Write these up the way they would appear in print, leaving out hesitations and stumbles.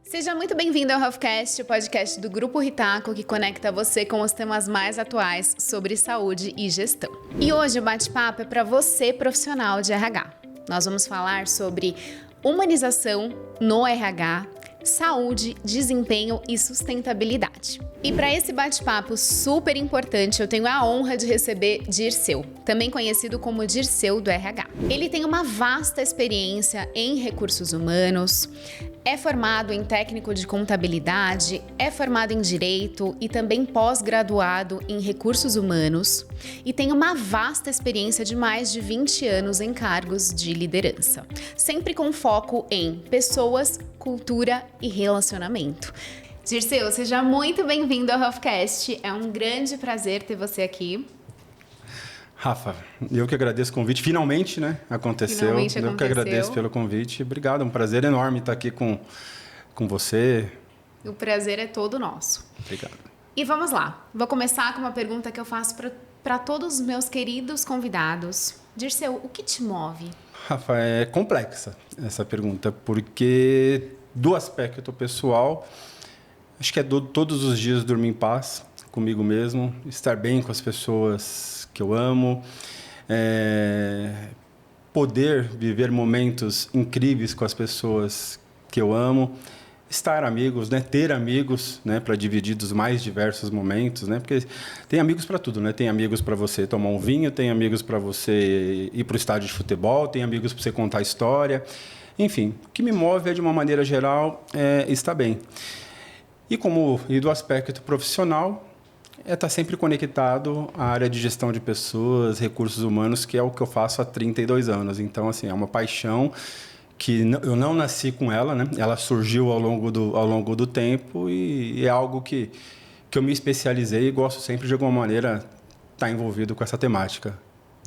Seja muito bem-vindo ao HealthCast, o podcast do Grupo Ritaco que conecta você com os temas mais atuais sobre saúde e gestão. E hoje o bate-papo é para você, profissional de RH. Nós vamos falar sobre humanização no RH, saúde, desempenho e sustentabilidade. E para esse bate-papo super importante, eu tenho a honra de receber Dirceu, também conhecido como Dirceu do RH. Ele tem uma vasta experiência em recursos humanos, é formado em técnico de contabilidade, é formado em direito e também pós-graduado em recursos humanos e tem uma vasta experiência de mais de 20 anos em cargos de liderança, sempre com foco em pessoas, cultura e relacionamento. Dirceu, seja muito bem-vindo ao HealthCast. É um grande prazer ter você aqui. Rafa, eu que agradeço o convite. Finalmente, né? Aconteceu. Eu que agradeço pelo convite. Obrigado, é um prazer enorme estar aqui com você. O prazer é todo nosso. Obrigado. E vamos lá. Vou começar com uma pergunta que eu faço para todos os meus queridos convidados. Dirceu, o que te move? Rafa, é complexa essa pergunta, porque do aspecto pessoal, acho que é todos os dias dormir em paz comigo mesmo, estar bem com as pessoas que eu amo, poder viver momentos incríveis com as pessoas que eu amo, estar amigos, né? Ter amigos, né? Para dividir dos mais diversos momentos, né? Porque tem amigos para tudo, né? Tem amigos para você tomar um vinho, tem amigos para você ir para o estádio de futebol, tem amigos para você contar história. Enfim, o que me move é, de uma maneira geral, estar bem. E do aspecto profissional, estar sempre conectado à área de gestão de pessoas, recursos humanos, que é o que eu faço há 32 anos. Então, assim, é uma paixão que eu não nasci com ela, né? Ela surgiu ao longo do tempo e é algo que eu me especializei e gosto sempre, de alguma maneira, estar envolvido com essa temática.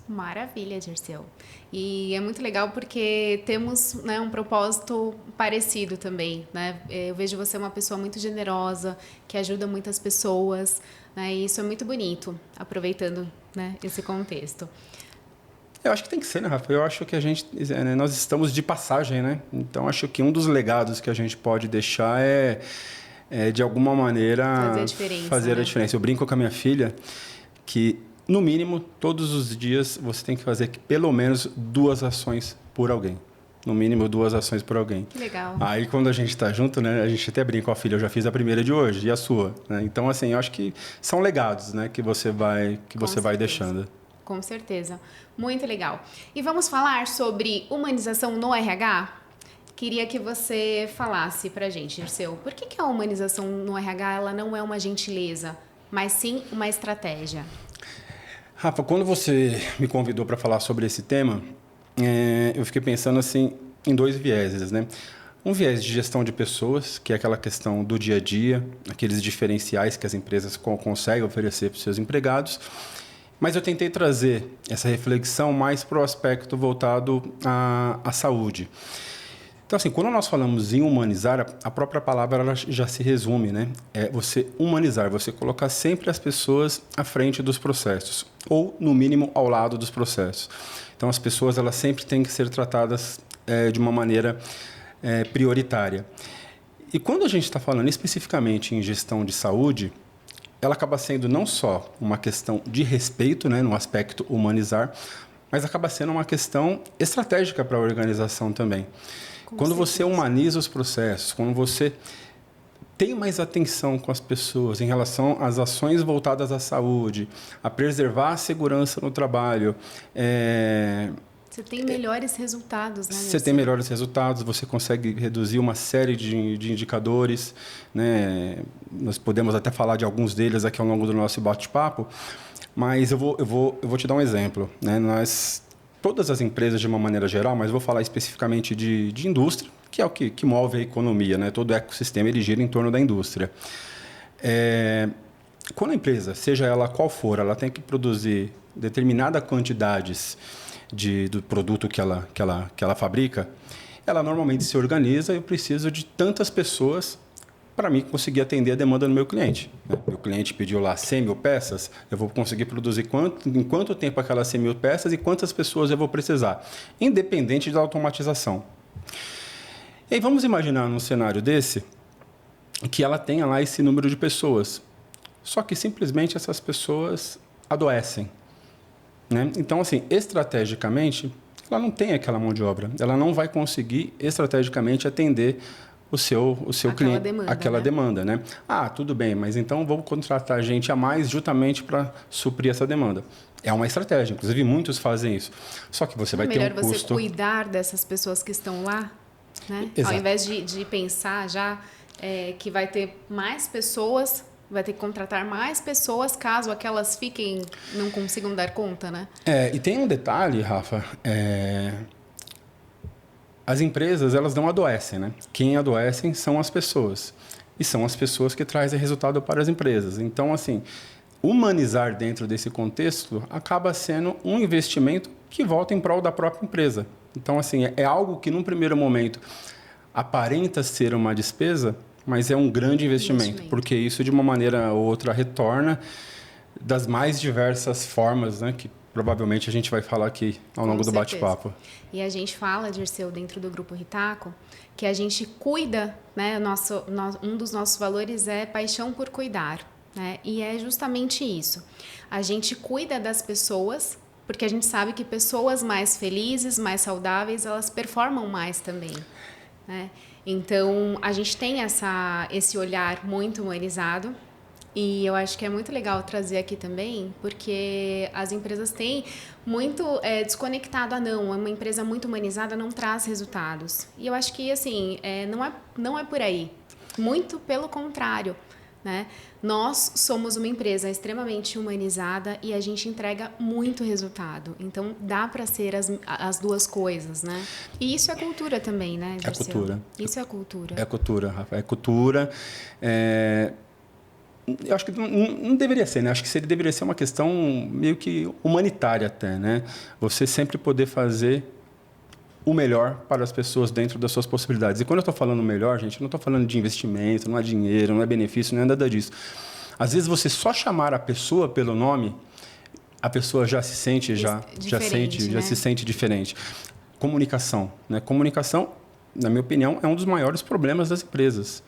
Maravilha, Dirceu. E é muito legal porque temos, né, um propósito parecido também, né? Eu vejo você uma pessoa muito generosa, que ajuda muitas pessoas, né? E isso é muito bonito, aproveitando, né, esse contexto. Eu acho que tem que ser, né, Rafa? Eu acho que nós estamos de passagem, né? Então, acho que um dos legados que a gente pode deixar é de alguma maneira, fazer a diferença. Eu brinco com a minha filha que, no mínimo, todos os dias você tem que fazer pelo menos 2 ações por alguém. No mínimo, 2 ações por alguém. Que legal. Aí, quando a gente está junto, né, a gente até brinca com a filha, eu já fiz a primeira de hoje, e a sua? Né? Então, assim, eu acho que são legados, né, que você vai deixando. Com certeza. Muito legal. E vamos falar sobre humanização no RH? Queria que você falasse pra gente, Dirceu, por que a humanização no RH ela não é uma gentileza, mas sim uma estratégia? Rafa, quando você me convidou para falar sobre esse tema, eu fiquei pensando assim em 2 vieses, né? Um viés de gestão de pessoas, que é aquela questão do dia a dia, aqueles diferenciais que as empresas conseguem oferecer para os seus empregados. Mas eu tentei trazer essa reflexão mais para o aspecto voltado à saúde. Então, assim, quando nós falamos em humanizar, a própria palavra ela já se resume, né? É você humanizar, você colocar sempre as pessoas à frente dos processos, ou, no mínimo, ao lado dos processos. Então, as pessoas elas sempre têm que ser tratadas de uma maneira prioritária. E quando a gente está falando especificamente em gestão de saúde, ela acaba sendo não só uma questão de respeito, né, no aspecto humanizar, mas acaba sendo uma questão estratégica para a organização também. Quando você humaniza os processos, quando você tem mais atenção com as pessoas em relação às ações voltadas à saúde, a preservar a segurança no trabalho, você tem melhores resultados, né? Você tem melhores resultados, você consegue reduzir uma série de indicadores, né? Nós podemos até falar de alguns deles aqui ao longo do nosso bate-papo, mas eu vou te dar um exemplo, né? Todas as empresas, de uma maneira geral, mas vou falar especificamente de indústria, que é o que move a economia, né? Todo o ecossistema ele gira em torno da indústria. Quando a empresa, seja ela qual for, ela tem que produzir determinadas quantidades do produto que ela fabrica, ela normalmente se organiza. Eu preciso de tantas pessoas para mim conseguir atender a demanda do meu cliente. Meu cliente pediu lá 100 mil peças, eu vou conseguir produzir em quanto tempo aquelas 100 mil peças e quantas pessoas eu vou precisar, independente da automatização. E aí vamos imaginar num cenário desse, que ela tenha lá esse número de pessoas. Só que simplesmente essas pessoas adoecem, né? Então, assim, estrategicamente, ela não tem aquela mão de obra. Ela não vai conseguir estrategicamente atender o seu cliente, aquela demanda, né? Ah, tudo bem, mas então vou contratar gente a mais justamente para suprir essa demanda. É uma estratégia, inclusive muitos fazem isso. Só que você vai ter um custo... É melhor você cuidar dessas pessoas que estão lá, né? Exato. Ao invés de pensar já que vai ter mais pessoas, vai ter que contratar mais pessoas caso aquelas fiquem, não consigam dar conta, né? E tem um detalhe, Rafa, as empresas, elas não adoecem, né? Quem adoecem são as pessoas. E são as pessoas que trazem resultado para as empresas. Então, assim, humanizar dentro desse contexto acaba sendo um investimento que volta em prol da própria empresa. Então, assim, é algo que, num primeiro momento, aparenta ser uma despesa, mas é um grande investimento, porque isso, de uma maneira ou outra, retorna das mais diversas formas, né, que provavelmente a gente vai falar aqui ao longo do bate-papo. E a gente fala, Dirceu, dentro do Grupo Ritaco, que a gente cuida, né, um dos nossos valores é paixão por cuidar, né, e é justamente isso. A gente cuida das pessoas, porque a gente sabe que pessoas mais felizes, mais saudáveis, elas performam mais também, né? Então, a gente tem esse olhar muito humanizado e eu acho que é muito legal trazer aqui também, porque as empresas têm muito desconectado. Não, uma empresa muito humanizada não traz resultados. E eu acho que, assim, não é por aí. Muito pelo contrário, né? Nós somos uma empresa extremamente humanizada e a gente entrega muito resultado. Então, dá para ser as duas coisas, né? E isso é cultura também, né, Dirceu? É cultura. Isso é cultura. É cultura, Rafa. É cultura. Eu acho que não deveria ser, né? Acho que deveria ser uma questão meio que humanitária até, né? Você sempre poder fazer o melhor para as pessoas dentro das suas possibilidades. E quando eu estou falando melhor, gente, eu não estou falando de investimento, não é dinheiro, não é benefício, não é nada disso. Às vezes, você só chamar a pessoa pelo nome, a pessoa já se sente, se sente diferente. Comunicação, né? Comunicação, na minha opinião, é um dos maiores problemas das empresas.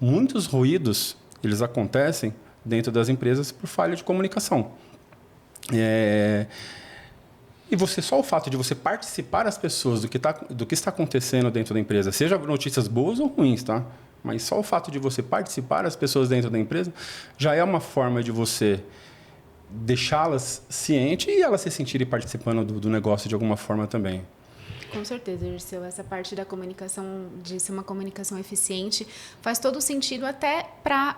Muitos ruídos, eles acontecem dentro das empresas por falha de comunicação. E só o fato de você participar as pessoas do que está acontecendo dentro da empresa, seja notícias boas ou ruins, tá? Mas só o fato de você participar as pessoas dentro da empresa já é uma forma de você deixá-las cientes e elas se sentirem participando do negócio de alguma forma também. Com certeza, Dirceu. Essa parte da comunicação, de ser uma comunicação eficiente, faz todo sentido até para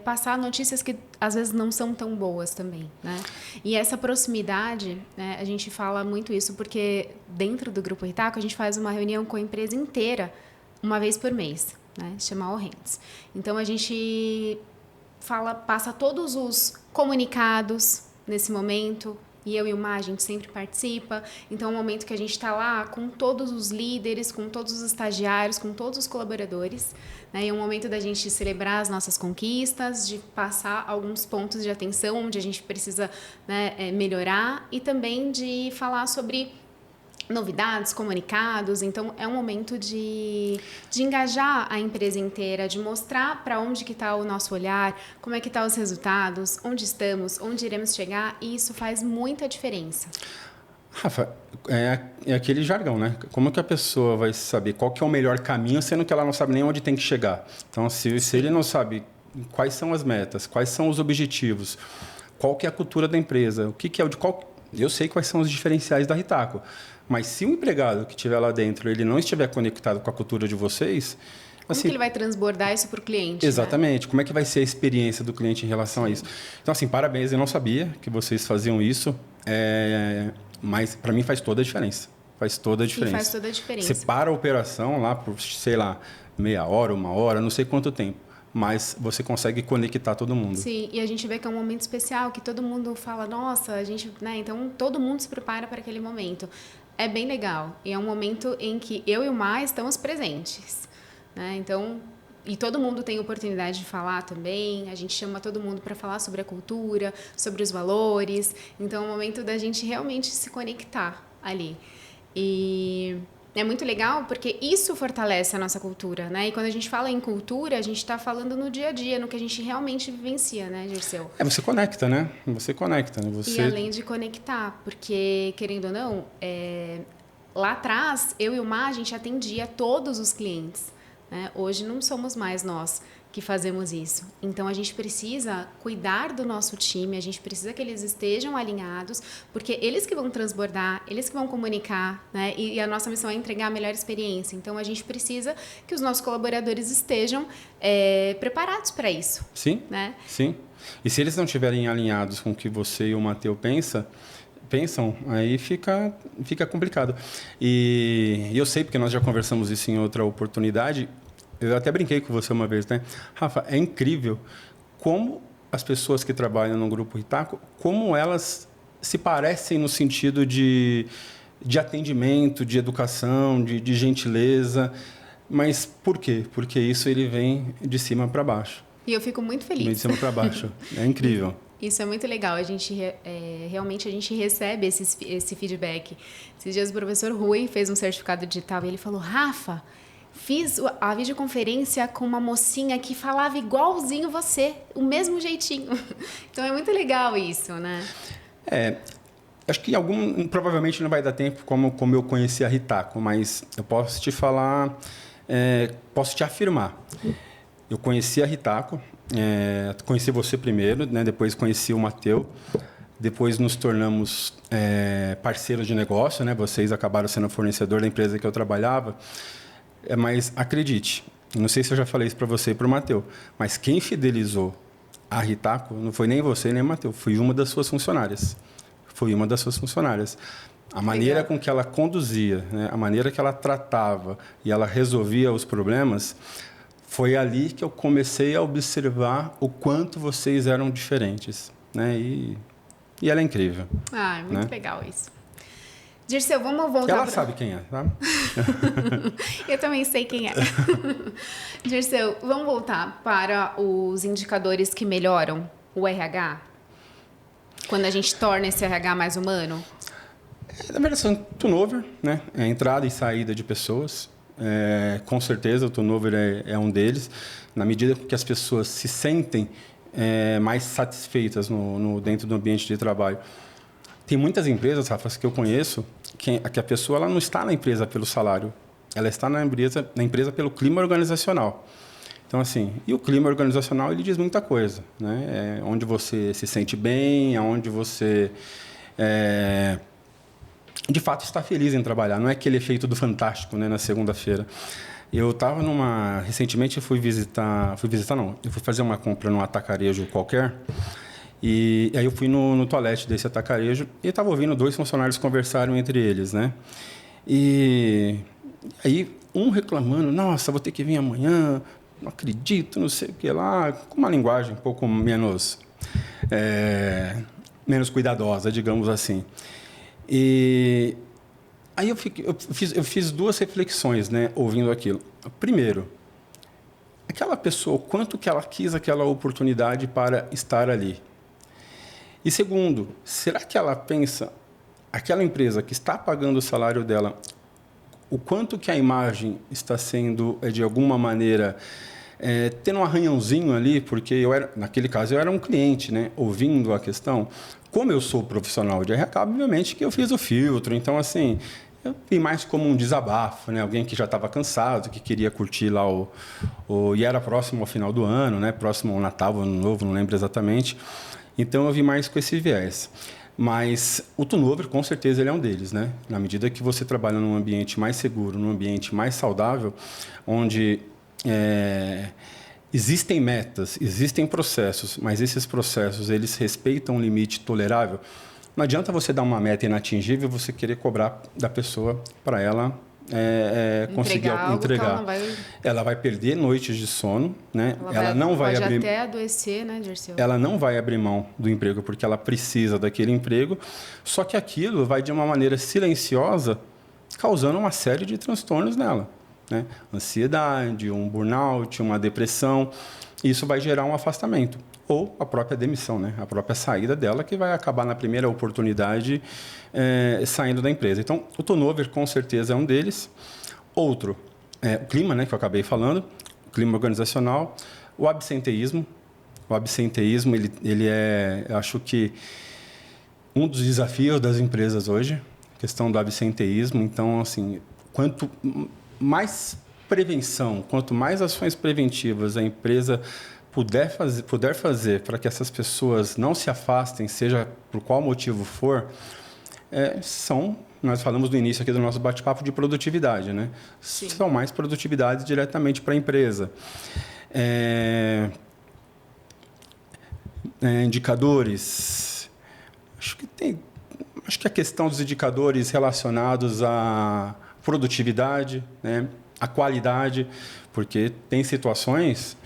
passar notícias que às vezes não são tão boas também, né? E essa proximidade, né, a gente fala muito isso porque dentro do Grupo Ritaco a gente faz uma reunião com a empresa inteira uma vez por mês, né? Chama All Hands. Então a gente passa todos os comunicados nesse momento. E eu e o Mar, a gente sempre participa. Então, é um momento que a gente está lá com todos os líderes, com todos os estagiários, com todos os colaboradores. Né? E é um momento da gente celebrar as nossas conquistas, de passar alguns pontos de atenção onde a gente precisa, né, melhorar e também de falar sobre novidades, comunicados. Então, é um momento de engajar a empresa inteira, de mostrar para onde que está o nosso olhar, como é que estão os resultados, onde estamos, onde iremos chegar, e isso faz muita diferença. Rafa, é aquele jargão, né? Como que a pessoa vai saber qual que é o melhor caminho, sendo que ela não sabe nem onde tem que chegar? Então, se ele não sabe quais são as metas, quais são os objetivos, qual que é a cultura da empresa, o que que é eu sei quais são os diferenciais da Ritaco. Mas se o empregado que estiver lá dentro ele não estiver conectado com a cultura de vocês... Como que ele vai transbordar isso para o cliente? Exatamente. Né? Como é que vai ser a experiência do cliente em relação a isso? Então, assim, parabéns. Eu não sabia que vocês faziam isso, mas para mim faz toda a diferença. Faz toda a diferença. Sim, faz toda a diferença. Você para a operação lá por, sei lá, meia hora, uma hora, não sei quanto tempo. Mas você consegue conectar todo mundo. Sim, e a gente vê que é um momento especial, que todo mundo fala, nossa, a gente, né? Então, todo mundo se prepara para aquele momento. É bem legal. E é um momento em que eu e o Mar estamos presentes, né? Então, e todo mundo tem oportunidade de falar também. A gente chama todo mundo para falar sobre a cultura, sobre os valores. Então, é um momento da gente realmente se conectar ali. E É muito legal porque isso fortalece a nossa cultura, né? E quando a gente fala em cultura, a gente está falando no dia a dia, no que a gente realmente vivencia, né, Dirceu? Você conecta, né? Você conecta, né? E além de conectar, porque, querendo ou não, lá atrás, eu e o Mar, a gente atendia todos os clientes, né? Hoje não somos mais nós que fazemos isso. Então, a gente precisa cuidar do nosso time, a gente precisa que eles estejam alinhados, porque eles que vão transbordar, eles que vão comunicar, né? E a nossa missão é entregar a melhor experiência. Então, a gente precisa que os nossos colaboradores estejam preparados para isso. Sim, né? Sim. E se eles não estiverem alinhados com o que você e o Matheus pensam, aí fica complicado. E eu sei, porque nós já conversamos isso em outra oportunidade. Eu até brinquei com você uma vez, né? Rafa, é incrível como as pessoas que trabalham no Grupo Ritaco, como elas se parecem no sentido de atendimento, de educação, de gentileza. Mas por quê? Porque isso ele vem de cima para baixo. E eu fico muito feliz. Vem de cima para baixo. É incrível. Isso é muito legal. A gente realmente a gente recebe esse feedback. Esses dias o professor Rui fez um certificado digital e ele falou: Rafa, fiz a videoconferência com uma mocinha que falava igualzinho você, o mesmo jeitinho. Então é muito legal isso, né? Acho que provavelmente não vai dar tempo como eu conheci a Ritaco, mas eu posso te falar, posso te afirmar. Eu conheci a Ritaco, conheci você primeiro, né? Depois conheci o Matheus, depois nos tornamos parceiros de negócio, né? Vocês acabaram sendo fornecedor da empresa que eu trabalhava. Mas acredite, não sei se eu já falei isso para você e para o Matheus, mas quem fidelizou a Ritaco não foi nem você nem o Matheus, foi uma das suas funcionárias. A maneira com que ela conduzia, né? A maneira que ela tratava e ela resolvia os problemas, foi ali que eu comecei a observar o quanto vocês eram diferentes, né? E ela é incrível. É muito legal isso. Dirceu, vamos voltar... Ela sabe quem é, tá? Eu também sei quem é. Dirceu, vamos voltar para os indicadores que melhoram o RH? Quando a gente torna esse RH mais humano? Na verdade, são turnover, né? É a entrada e saída de pessoas. Com certeza, o turnover é um deles. Na medida que as pessoas se sentem mais satisfeitas dentro do ambiente de trabalho. Tem muitas empresas, Rafa, que eu conheço, que a pessoa ela não está na empresa pelo salário, ela está na empresa pelo clima organizacional. Então, assim, e o clima organizacional, ele diz muita coisa, né? Onde você se sente bem, onde você, de fato, está feliz em trabalhar. Não é aquele efeito do Fantástico, né, na segunda-feira. Eu estava recentemente eu fui fazer uma compra num atacarejo qualquer. E aí eu fui no toalete desse atacarejo e estava ouvindo 2 funcionários conversarem entre eles, né? E aí um reclamando: nossa, vou ter que vir amanhã, não acredito, não sei o que lá, com uma linguagem um pouco menos cuidadosa, digamos assim. E aí eu fiz 2 reflexões, né, ouvindo aquilo. Primeiro, aquela pessoa, o quanto que ela quis aquela oportunidade para estar ali. E segundo, será que ela pensa, aquela empresa que está pagando o salário dela, o quanto que a imagem está sendo, de alguma maneira, tendo um arranhãozinho ali, porque naquele caso eu era um cliente, né, ouvindo a questão. Como eu sou profissional de RH, obviamente que eu fiz o filtro, então assim, eu vi mais como um desabafo, né, alguém que já estava cansado, que queria curtir lá e era próximo ao final do ano, né, próximo ao Natal, Ano Novo, não lembro exatamente. Então, eu vi mais com esse viés. Mas o turnover, com certeza, ele é um deles, né? Na medida que você trabalha num ambiente mais seguro, num ambiente mais saudável, onde existem metas, existem processos, mas esses processos, eles respeitam um limite tolerável. Não adianta você dar uma meta inatingível e você querer cobrar da pessoa para ela conseguir entregar. Ela vai perder noites de sono, né? Ela não vai abrir, até adoecer, né, Dirceu? Ela não vai abrir mão do emprego porque ela precisa daquele emprego, só que aquilo vai de uma maneira silenciosa causando uma série de transtornos nela. né? Ansiedade, um burnout, uma depressão. Isso vai gerar um afastamento. Ou a própria demissão, né? A própria saída dela, que vai acabar na primeira oportunidade saindo da empresa. Então, o turnover, com certeza, é um deles. Outro, o clima, né, que eu acabei falando, o clima organizacional, o absenteísmo. O absenteísmo, ele é, eu acho que, um dos desafios das empresas hoje, a questão do absenteísmo. Então, assim, quanto mais prevenção, quanto mais ações preventivas a empresa puder fazer para que essas pessoas não se afastem, seja por qual motivo for, nós falamos no início aqui do nosso bate-papo de produtividade, né? Sim. São mais produtividades diretamente para a empresa. Indicadores. Acho que a questão dos indicadores relacionados à produtividade, né? À qualidade, porque tem situações,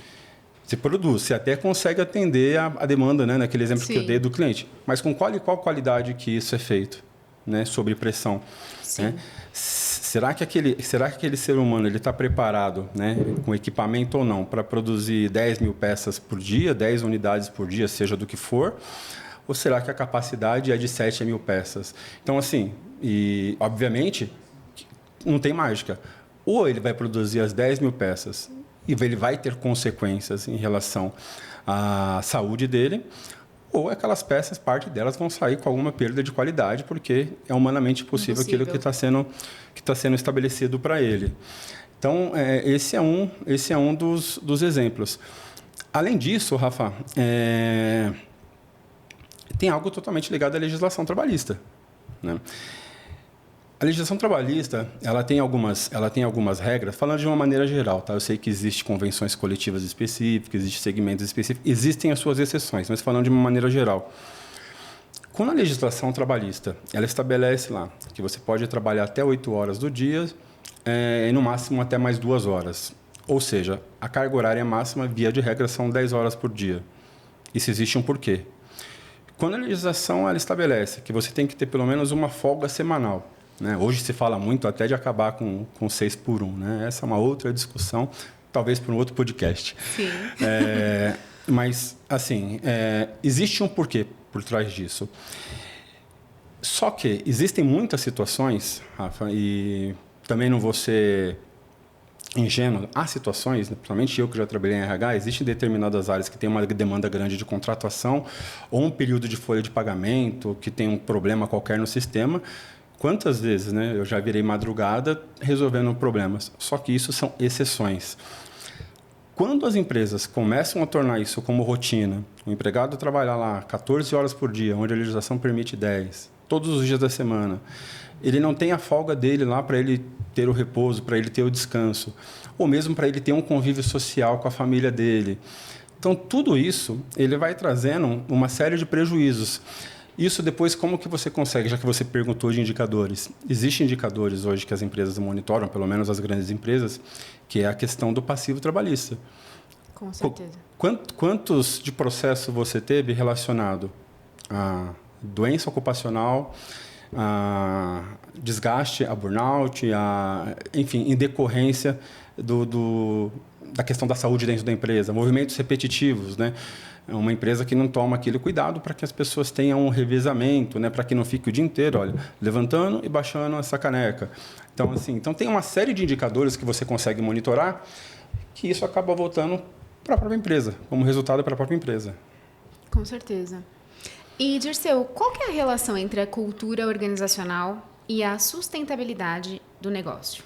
você produz, você até consegue atender a demanda, né? Naquele exemplo que eu dei do cliente, mas com qual qualidade que isso é feito, né? Sob pressão. Né? Será que aquele ser humano está preparado, né? Com equipamento ou não, para produzir 10 mil peças por dia, 10 unidades por dia, seja do que for? Ou será que a capacidade é de 7 mil peças? Então, assim, e obviamente, não tem mágica. Ou ele vai produzir as 10 mil peças e ele vai ter consequências em relação à saúde dele, ou aquelas peças, parte delas vão sair com alguma perda de qualidade, porque é humanamente possível aquilo que está sendo estabelecido para ele. Então, esse é um dos exemplos. Além disso, Rafa, tem algo totalmente ligado à legislação trabalhista, né? A legislação trabalhista, ela tem algumas regras, falando de uma maneira geral, tá? Eu sei que existem convenções coletivas específicas, existem segmentos específicos, existem as suas exceções, mas falando de uma maneira geral. Quando a legislação trabalhista, ela estabelece lá que você pode trabalhar até 8 horas do dia e, no máximo, até mais 2 horas. Ou seja, a carga horária máxima, via de regra, são 10 horas por dia. Isso existe um porquê. Quando a legislação ela estabelece que você tem que ter pelo menos uma folga semanal, né? Hoje se fala muito até de acabar com 6 por 1. Né? Essa é uma outra discussão, talvez para um outro podcast. Sim. Mas, assim, existe um porquê por trás disso. Só que existem muitas situações, Rafa, e também não vou ser ingênuo. Há situações, principalmente eu que já trabalhei em RH, existem determinadas áreas que têm uma demanda grande de contratação ou um período de folha de pagamento, que tem um problema qualquer no sistema. Quantas vezes, né, eu já virei madrugada resolvendo problemas? Só que isso são exceções. Quando as empresas começam a tornar isso como rotina, o empregado trabalhar lá 14 horas por dia, onde a legislação permite 10, todos os dias da semana, ele não tem a folga dele lá para ele ter o repouso, para ele ter o descanso, ou mesmo para ele ter um convívio social com a família dele. Então, tudo isso ele vai trazendo uma série de prejuízos. Isso depois, como que você consegue, já que você perguntou de indicadores? Existem indicadores hoje que as empresas monitoram, pelo menos as grandes empresas, que é a questão do passivo trabalhista. Com certeza. Quantos de processo você teve relacionado a doença ocupacional, a desgaste, a burnout, enfim, em decorrência da questão da saúde dentro da empresa, movimentos repetitivos, né? É uma empresa que não toma aquele cuidado para que as pessoas tenham um revezamento, né? Para que não fique o dia inteiro, olha, levantando e baixando essa caneca. Então, assim, tem uma série de indicadores que você consegue monitorar que isso acaba voltando para a própria empresa, como resultado para a própria empresa. Com certeza. E, Dirceu, qual que é a relação entre a cultura organizacional e a sustentabilidade do negócio?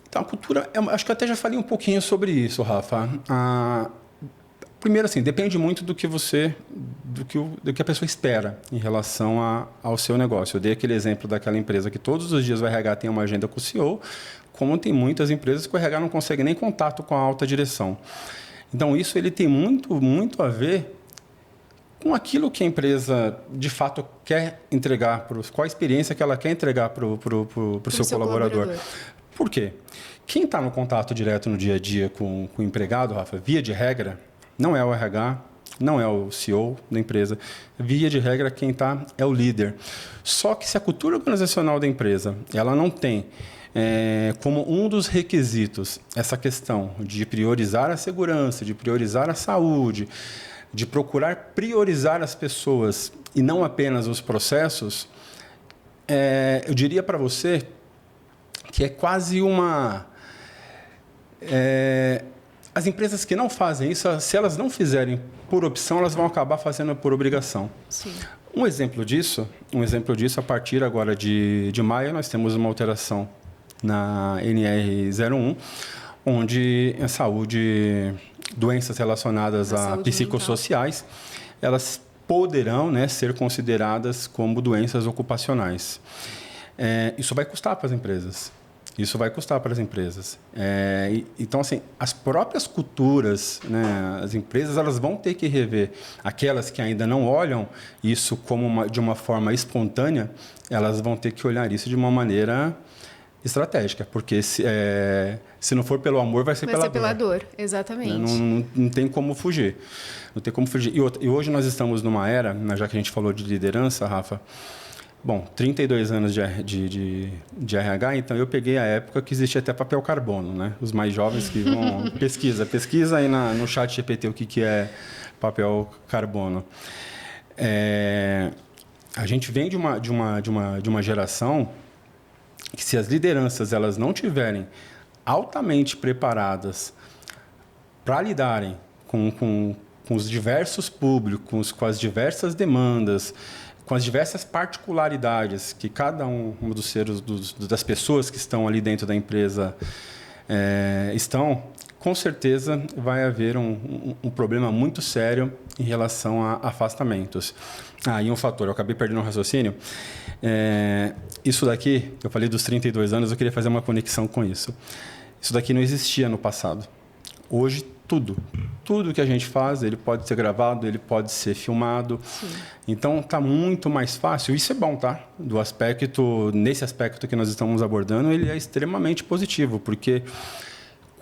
Então, a cultura, acho que eu até já falei um pouquinho sobre isso, Rafa. Primeiro, assim, depende muito do que a pessoa espera em relação ao seu negócio. Eu dei aquele exemplo daquela empresa que todos os dias o RH tem uma agenda com o CEO, como tem muitas empresas que o RH não consegue nem contato com a alta direção. Então, isso ele tem muito, muito a ver com aquilo que a empresa, de fato, quer entregar, qual a experiência que ela quer entregar para o seu colaborador. Por quê? Quem está no contato direto no dia a dia com o empregado, Rafa, via de regra, não é o RH, não é o CEO da empresa. Via de regra, quem está é o líder. Só que se a cultura organizacional da empresa ela não tem como um dos requisitos essa questão de priorizar a segurança, de priorizar a saúde, de procurar priorizar as pessoas e não apenas os processos, eu diria para você que é quase uma... as empresas que não fazem isso, se elas não fizerem por opção, elas vão acabar fazendo por obrigação. Sim. Um exemplo disso, a partir agora de maio, nós temos uma alteração na NR01, onde a saúde, doenças relacionadas a psicossociais, elas poderão, né, ser consideradas como doenças ocupacionais. Isso vai custar para as empresas. Então, assim, as próprias culturas, né, as empresas, elas vão ter que rever. Aquelas que ainda não olham isso de uma forma espontânea, elas vão ter que olhar isso de uma maneira estratégica, porque se não for pelo amor, vai ser pela dor. Exatamente. Não tem como fugir. E hoje nós estamos numa era, já que a gente falou de liderança, Rafa, 32 anos de RH, então eu peguei a época que existia até papel carbono, né? Os mais jovens que vão... Pesquisa aí no chat GPT o que é papel carbono. A gente vem de uma geração que, se as lideranças elas não tiverem altamente preparadas para lidarem com os diversos públicos, com as diversas demandas, com as diversas particularidades que cada um das pessoas que estão ali dentro da empresa estão, com certeza vai haver um problema muito sério em relação a afastamentos. E um fator, eu acabei perdendo o raciocínio. Isso daqui, eu falei dos 32 anos, eu queria fazer uma conexão com isso. Isso daqui não existia no passado. Hoje, tudo que a gente faz, ele pode ser gravado, ele pode ser filmado. Sim. Então, está muito mais fácil. Isso é bom, tá? Nesse aspecto que nós estamos abordando, ele é extremamente positivo, porque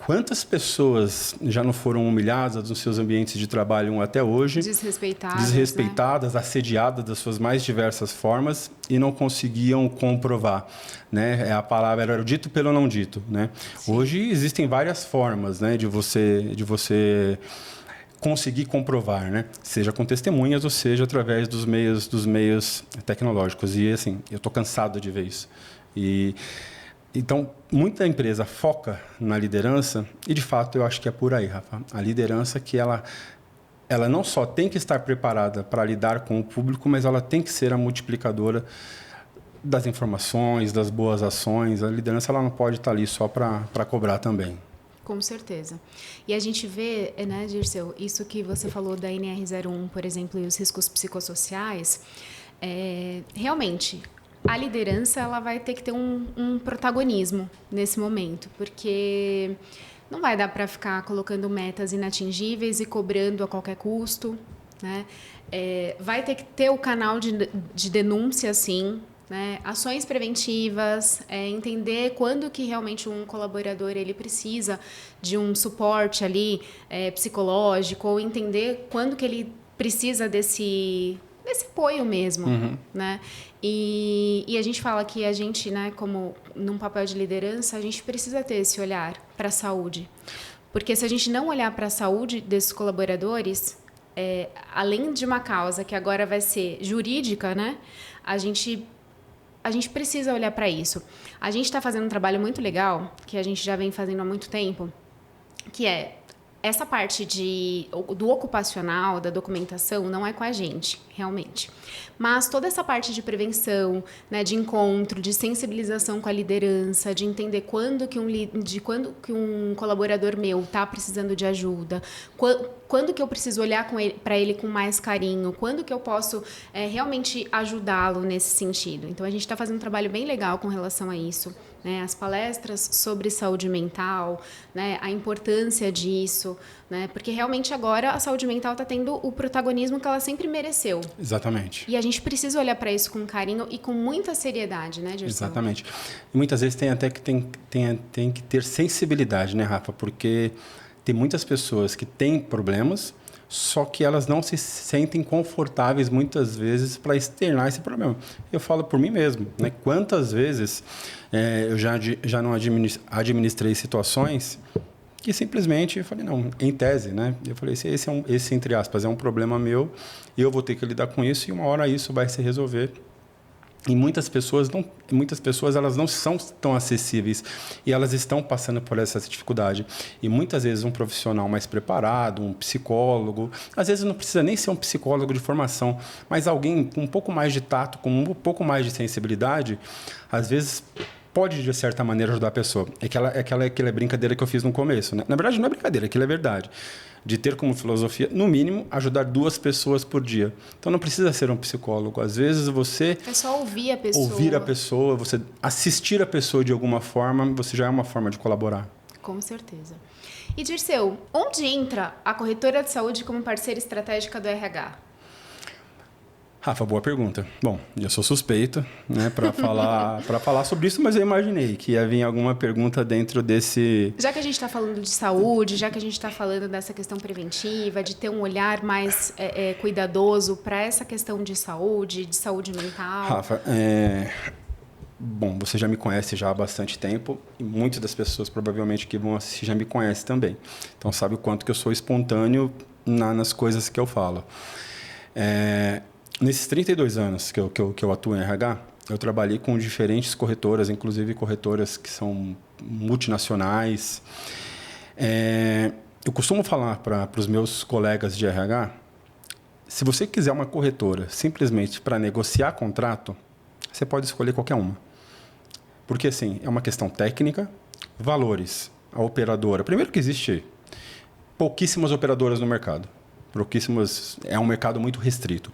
quantas pessoas já não foram humilhadas nos seus ambientes de trabalho até hoje? Desrespeitadas, né? Assediadas das suas mais diversas formas e não conseguiam comprovar, né? A palavra era o dito pelo não dito, né? Hoje existem várias formas, né, de você conseguir comprovar, né? Seja com testemunhas ou seja através dos meios tecnológicos. E assim, eu estou cansado de ver isso. Então, muita empresa foca na liderança e, de fato, eu acho que é por aí, Rafa. A liderança que ela não só tem que estar preparada para lidar com o público, mas ela tem que ser a multiplicadora das informações, das boas ações. A liderança ela não pode estar ali só para cobrar também. Com certeza. E a gente vê, né, Dirceu, isso que você falou da NR01, por exemplo, e os riscos psicossociais, realmente... A liderança ela vai ter que ter um protagonismo nesse momento, porque não vai dar para ficar colocando metas inatingíveis e cobrando a qualquer custo, né? Vai ter que ter o canal de denúncia, sim, né? Ações preventivas, entender quando que realmente um colaborador ele precisa de um suporte ali psicológico, ou entender quando que ele precisa desse apoio mesmo, né? E a gente fala que a gente, né, como num papel de liderança, a gente precisa ter esse olhar para a saúde. Porque se a gente não olhar para a saúde desses colaboradores, além de uma causa que agora vai ser jurídica, né, a gente precisa olhar para isso. A gente está fazendo um trabalho muito legal, que a gente já vem fazendo há muito tempo, que essa parte do ocupacional, da documentação, não é com a gente, realmente. Mas toda essa parte de prevenção, né, de encontro, de sensibilização com a liderança, de entender quando que um colaborador meu está precisando de ajuda, quando que eu preciso olhar para ele com mais carinho, quando que eu posso realmente ajudá-lo nesse sentido. Então, a gente está fazendo um trabalho bem legal com relação a isso. Né, as palestras sobre saúde mental, né, a importância disso, né, porque realmente agora a saúde mental está tendo o protagonismo que ela sempre mereceu. Exatamente. E a gente precisa olhar para isso com carinho e com muita seriedade, né, Dirceu? Exatamente. E muitas vezes tem que ter sensibilidade, né, Rafa? Porque tem muitas pessoas que têm problemas, só que elas não se sentem confortáveis muitas vezes para externar esse problema. Eu falo por mim mesmo, né? Quantas vezes eu já não administrei situações que simplesmente eu falei, não, em tese, né? Eu falei, esse entre aspas, é um problema meu, eu vou ter que lidar com isso e uma hora isso vai se resolver. E muitas pessoas elas não são tão acessíveis e elas estão passando por essa dificuldade. E muitas vezes um profissional mais preparado, um psicólogo, às vezes não precisa nem ser um psicólogo de formação, mas alguém com um pouco mais de tato, com um pouco mais de sensibilidade, às vezes pode, de certa maneira, ajudar a pessoa. É aquela brincadeira que eu fiz no começo, né? Na verdade, não é brincadeira, aquilo é verdade. De ter como filosofia, no mínimo, ajudar 2 pessoas por dia. Então, não precisa ser um psicólogo. Às vezes, você... É só ouvir a pessoa. Ouvir a pessoa, você assistir a pessoa de alguma forma, você já é uma forma de colaborar. Com certeza. E, Dirceu, onde entra a corretora de saúde como parceira estratégica do RH? Rafa, boa pergunta. Bom, eu sou suspeito, né, para falar sobre isso, mas eu imaginei que ia vir alguma pergunta dentro desse... Já que a gente está falando de saúde, já que a gente está falando dessa questão preventiva, de ter um olhar mais cuidadoso para essa questão de saúde mental... Rafa, bom, você já me conhece já há bastante tempo e muitas das pessoas provavelmente que vão assistir já me conhecem também. Então, sabe o quanto que eu sou espontâneo nas coisas que eu falo. Nesses 32 anos que eu atuo em RH, eu trabalhei com diferentes corretoras, inclusive corretoras que são multinacionais. Eu costumo falar para os meus colegas de RH, se você quiser uma corretora simplesmente para negociar contrato, você pode escolher qualquer uma. Porque, assim, é uma questão técnica, valores, a operadora. Primeiro que existe pouquíssimas operadoras no mercado. É um mercado muito restrito.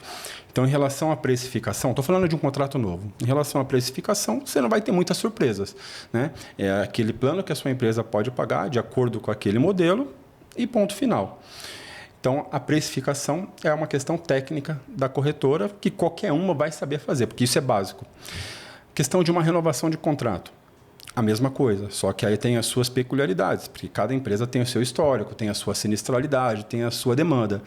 Então, em relação à precificação, estou falando de um contrato novo. Em relação à precificação, você não vai ter muitas surpresas, né? É aquele plano que a sua empresa pode pagar de acordo com aquele modelo e ponto final. Então, a precificação é uma questão técnica da corretora que qualquer uma vai saber fazer, porque isso é básico. Questão de uma renovação de contrato. A mesma coisa, só que aí tem as suas peculiaridades, porque cada empresa tem o seu histórico, tem a sua sinistralidade, tem a sua demanda.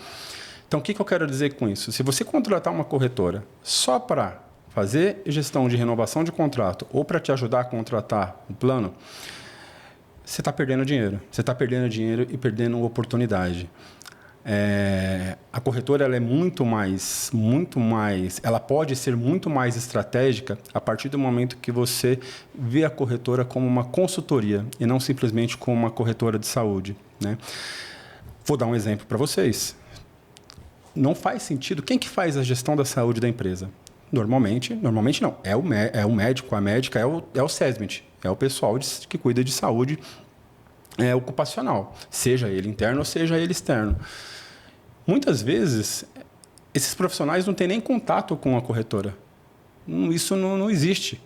Então, o que eu quero dizer com isso? Se você contratar uma corretora só para fazer gestão de renovação de contrato ou para te ajudar a contratar o plano, você está perdendo dinheiro. Você está perdendo dinheiro e perdendo oportunidade. A corretora ela é muito mais, ela pode ser muito mais estratégica a partir do momento que você vê a corretora como uma consultoria e não simplesmente como uma corretora de saúde, né? Vou dar um exemplo para vocês. Não faz sentido. Quem que faz a gestão da saúde da empresa? Normalmente não. É o médico, a médica, é o SESMIT, é o pessoal que cuida de saúde ocupacional, seja ele interno ou seja ele externo. Muitas vezes, esses profissionais não têm nem contato com a corretora. Isso não existe,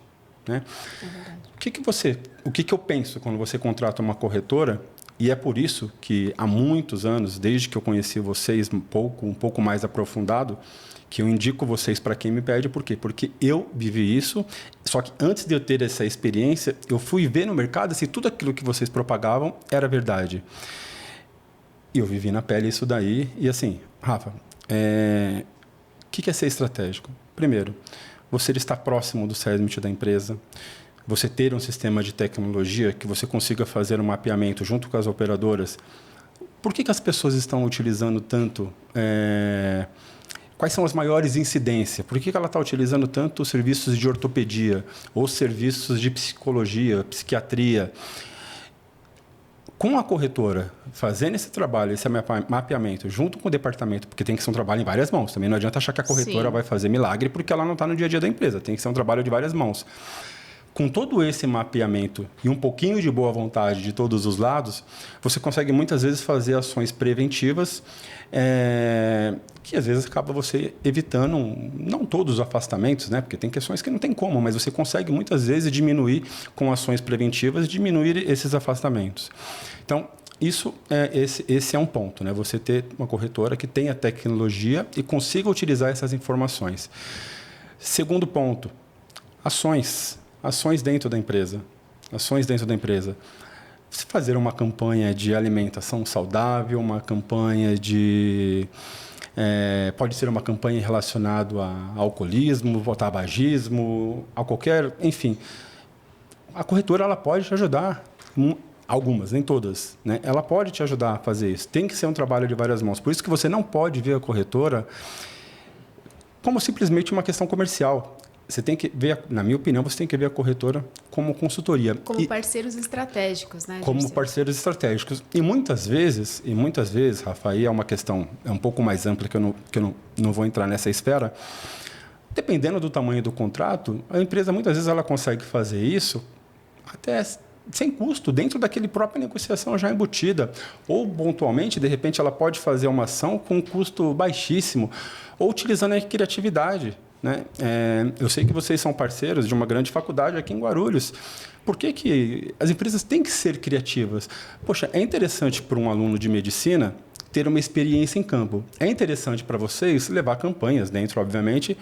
né? É verdade. O que eu penso quando você contrata uma corretora? E é por isso que há muitos anos, desde que eu conheci vocês um pouco mais aprofundado, que eu indico vocês para quem me pede. Por quê? Porque eu vivi isso, só que antes de eu ter essa experiência, eu fui ver no mercado se tudo aquilo que vocês propagavam era verdade. E eu vivi na pele isso daí. E assim, Rafa, o que é ser estratégico? Primeiro, você estar próximo do SESMIT da empresa, você ter um sistema de tecnologia que você consiga fazer um mapeamento junto com as operadoras. Por que as pessoas estão utilizando tanto? Quais são as maiores incidências? Por que ela está utilizando tanto os serviços de ortopedia ou serviços de psicologia, psiquiatria? Com a corretora fazendo esse trabalho, esse mapeamento, junto com o departamento, porque tem que ser um trabalho em várias mãos. Também não adianta achar que a corretora vai fazer milagre porque ela não está no dia a dia da empresa. Tem que ser um trabalho de várias mãos. Com todo esse mapeamento e um pouquinho de boa vontade de todos os lados, você consegue muitas vezes fazer ações preventivas que às vezes acaba você evitando, não todos os afastamentos, né? Porque tem questões que não tem como, mas você consegue muitas vezes diminuir com ações preventivas, diminuir esses afastamentos. Então, esse é um ponto, né? Você ter uma corretora que tenha tecnologia e consiga utilizar essas informações. Segundo ponto, ações dentro da empresa. se fazer uma campanha de alimentação saudável, uma campanha de... pode ser uma campanha relacionada a alcoolismo, ao tabagismo, a qualquer... Enfim, a corretora ela pode te ajudar, algumas, nem todas, né? Ela pode te ajudar a fazer isso. Tem que ser um trabalho de várias mãos. Por isso que você não pode ver a corretora como simplesmente uma questão comercial. Você tem que ver, na minha opinião, você tem que ver a corretora como consultoria. Como parceiros estratégicos, né? Como parceiros estratégicos. E muitas vezes, Rafa, aí é uma questão um pouco mais ampla, que eu não vou entrar nessa esfera. Dependendo do tamanho do contrato, a empresa, muitas vezes, ela consegue fazer isso até sem custo, dentro daquele própria negociação já embutida. Ou, pontualmente, de repente, ela pode fazer uma ação com um custo baixíssimo, ou utilizando a criatividade. Né? Eu sei que vocês são parceiros de uma grande faculdade aqui em Guarulhos. Por que as empresas têm que ser criativas? Poxa, é interessante para um aluno de medicina ter uma experiência em campo. É interessante para vocês levar campanhas obviamente,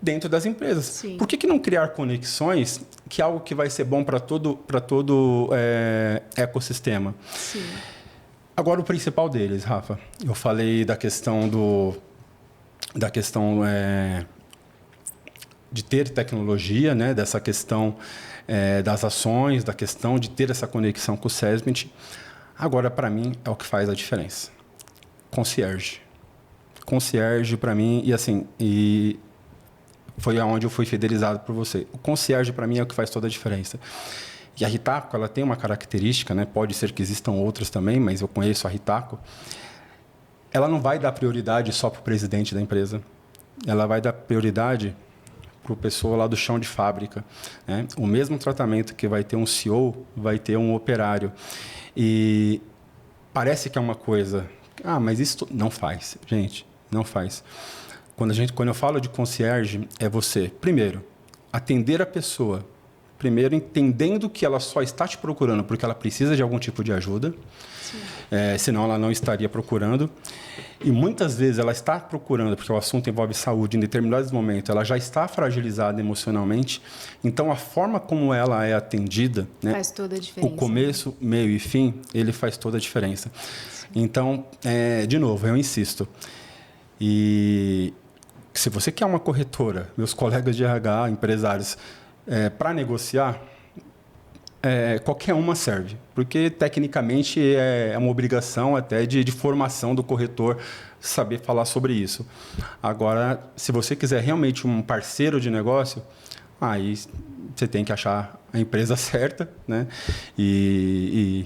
dentro das empresas. Sim. Por que não criar conexões, que é algo que vai ser bom para todo ecossistema? Sim. Agora, o principal deles, Rafa, eu falei da questão de ter tecnologia, né? Dessa questão das ações, da questão de ter essa conexão com o SESMIT. Agora, para mim, é o que faz a diferença. Concierge. Concierge, para mim, e foi aonde eu fui fidelizado por você. O concierge, para mim, é o que faz toda a diferença. E a Ritaco, ela tem uma característica, né? Pode ser que existam outras também, mas eu conheço a Ritaco. Ela não vai dar prioridade só para o presidente da empresa. Ela vai dar prioridade para a pessoa lá do chão de fábrica. Né? O mesmo tratamento que vai ter um CEO, vai ter um operário. E parece que é uma coisa... mas isso não faz. Gente, não faz. Quando eu falo de concierge, é você, primeiro, atender a pessoa, primeiro entendendo que ela só está te procurando porque ela precisa de algum tipo de ajuda, senão ela não estaria procurando. E muitas vezes ela está procurando, porque o assunto envolve saúde, em determinados momentos ela já está fragilizada emocionalmente. Então, a forma como ela é atendida, né, faz toda a diferença. O começo, meio e fim, ele faz toda a diferença. Então, de novo, eu insisto. E se você quer uma corretora, meus colegas de RH, empresários, para negociar, qualquer uma serve, porque tecnicamente é uma obrigação até de formação do corretor saber falar sobre isso. Agora, se você quiser realmente um parceiro de negócio, aí você tem que achar a empresa certa, né? E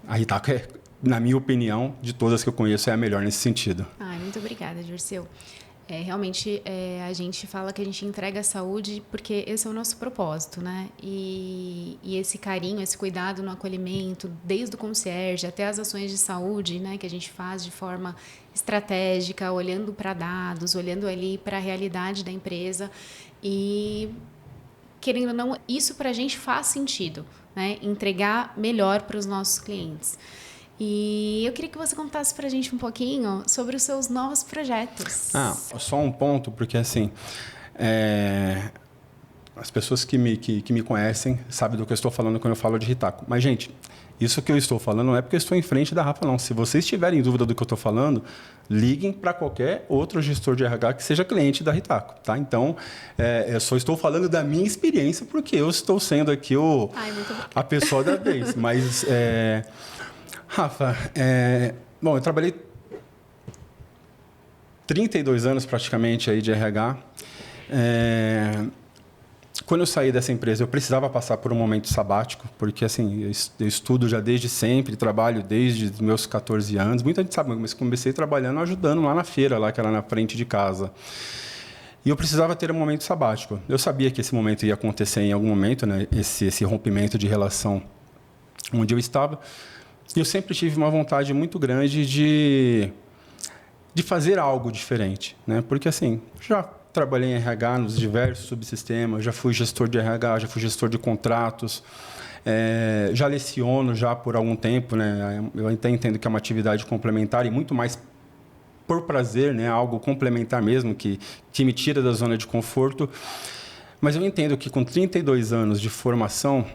a Ritaco, na minha opinião, de todas que eu conheço, é a melhor nesse sentido. Muito obrigada, Dirceu. Realmente, a gente fala que a gente entrega a saúde porque esse é o nosso propósito, né? E esse carinho, esse cuidado no acolhimento, desde o concierge até as ações de saúde, né, que a gente faz de forma estratégica, olhando para dados, olhando ali para a realidade da empresa e, querendo ou não, isso para a gente faz sentido, né? Entregar melhor para os nossos clientes. E eu queria que você contasse para a gente um pouquinho sobre os seus novos projetos. Só um ponto, porque assim, as pessoas que me conhecem sabem do que eu estou falando quando eu falo de Ritaco. Mas, gente, isso que eu estou falando não é porque eu estou em frente da Rafa, não. Se vocês tiverem dúvida do que eu estou falando, liguem para qualquer outro gestor de RH que seja cliente da Ritaco, tá? Então, eu só estou falando da minha experiência porque eu estou sendo aqui a pessoa da vez. Mas... Rafa, eu trabalhei 32 anos praticamente aí de RH. Quando eu saí dessa empresa, eu precisava passar por um momento sabático, porque assim, eu estudo já desde sempre, trabalho desde os meus 14 anos. Muita gente sabe, mas comecei trabalhando, ajudando lá na feira, lá que era na frente de casa. E eu precisava ter um momento sabático. Eu sabia que esse momento ia acontecer em algum momento, né? Esse rompimento de relação onde eu estava. E eu sempre tive uma vontade muito grande de fazer algo diferente, né? Porque, assim, já trabalhei em RH nos diversos subsistemas, já fui gestor de RH, já fui gestor de contratos, já leciono já por algum tempo, né? Eu até entendo que é uma atividade complementar e muito mais por prazer, né? Algo complementar mesmo, que me tira da zona de conforto. Mas eu entendo que com 32 anos de formação,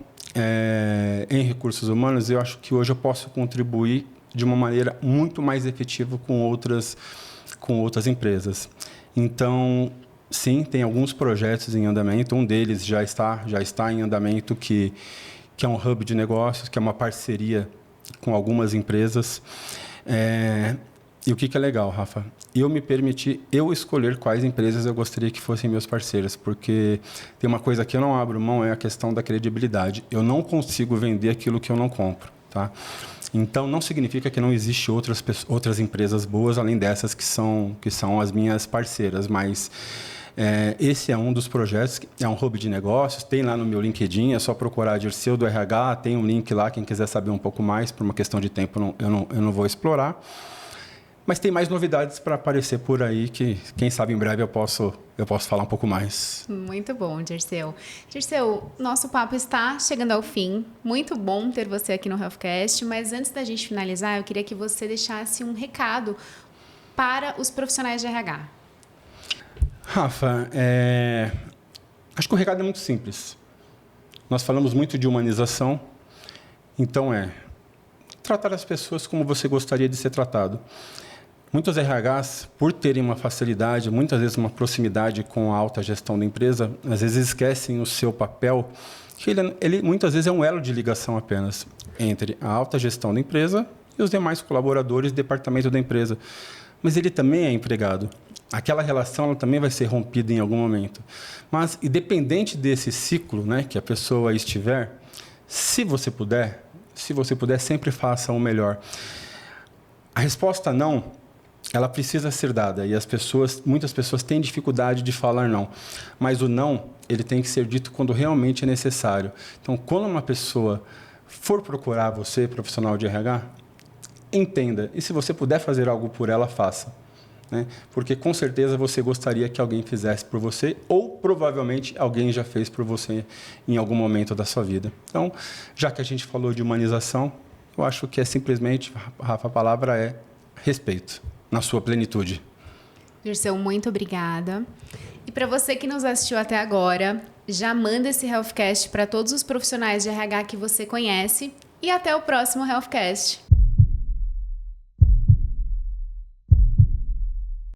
em recursos humanos, eu acho que hoje eu posso contribuir de uma maneira muito mais efetiva com outras empresas. Então, sim, tem alguns projetos em andamento. Um deles já está em andamento, que é um hub de negócios, que é uma parceria com algumas empresas. E o que é legal, Rafa? Eu me permiti escolher quais empresas eu gostaria que fossem meus parceiros, porque tem uma coisa que eu não abro mão, é a questão da credibilidade. Eu não consigo vender aquilo que eu não compro, tá? Então, não significa que não existe outras empresas boas, além dessas que são as minhas parceiras, mas esse é um dos projetos, é um hub de negócios, tem lá no meu LinkedIn, é só procurar Dirceu do RH, tem um link lá, quem quiser saber um pouco mais, por uma questão de tempo eu não vou explorar. Mas tem mais novidades para aparecer por aí, que quem sabe em breve eu posso falar um pouco mais. Muito bom, Dirceu. Dirceu, nosso papo está chegando ao fim. Muito bom ter você aqui no HealthCast, mas antes da gente finalizar, eu queria que você deixasse um recado para os profissionais de RH. Rafa, acho que o recado é muito simples. Nós falamos muito de humanização, então tratar as pessoas como você gostaria de ser tratado. Muitos RHs, por terem uma facilidade, muitas vezes uma proximidade com a alta gestão da empresa, às vezes esquecem o seu papel, que ele muitas vezes é um elo de ligação apenas entre a alta gestão da empresa e os demais colaboradores do departamento da empresa. Mas ele também é empregado. Aquela relação ela também vai ser rompida em algum momento. Mas, independente desse ciclo, né, que a pessoa estiver, se você puder, sempre faça o melhor. A resposta não, ela precisa ser dada, e muitas pessoas têm dificuldade de falar não. Mas o não, ele tem que ser dito quando realmente é necessário. Então, quando uma pessoa for procurar você, profissional de RH, entenda. E se você puder fazer algo por ela, faça. Né? Porque, com certeza, você gostaria que alguém fizesse por você, ou, provavelmente, alguém já fez por você em algum momento da sua vida. Então, já que a gente falou de humanização, eu acho que simplesmente, Rafa, a palavra é respeito, na sua plenitude. Dirceu, muito obrigada. E para você que nos assistiu até agora, já manda esse HealthCast para todos os profissionais de RH que você conhece. E até o próximo HealthCast.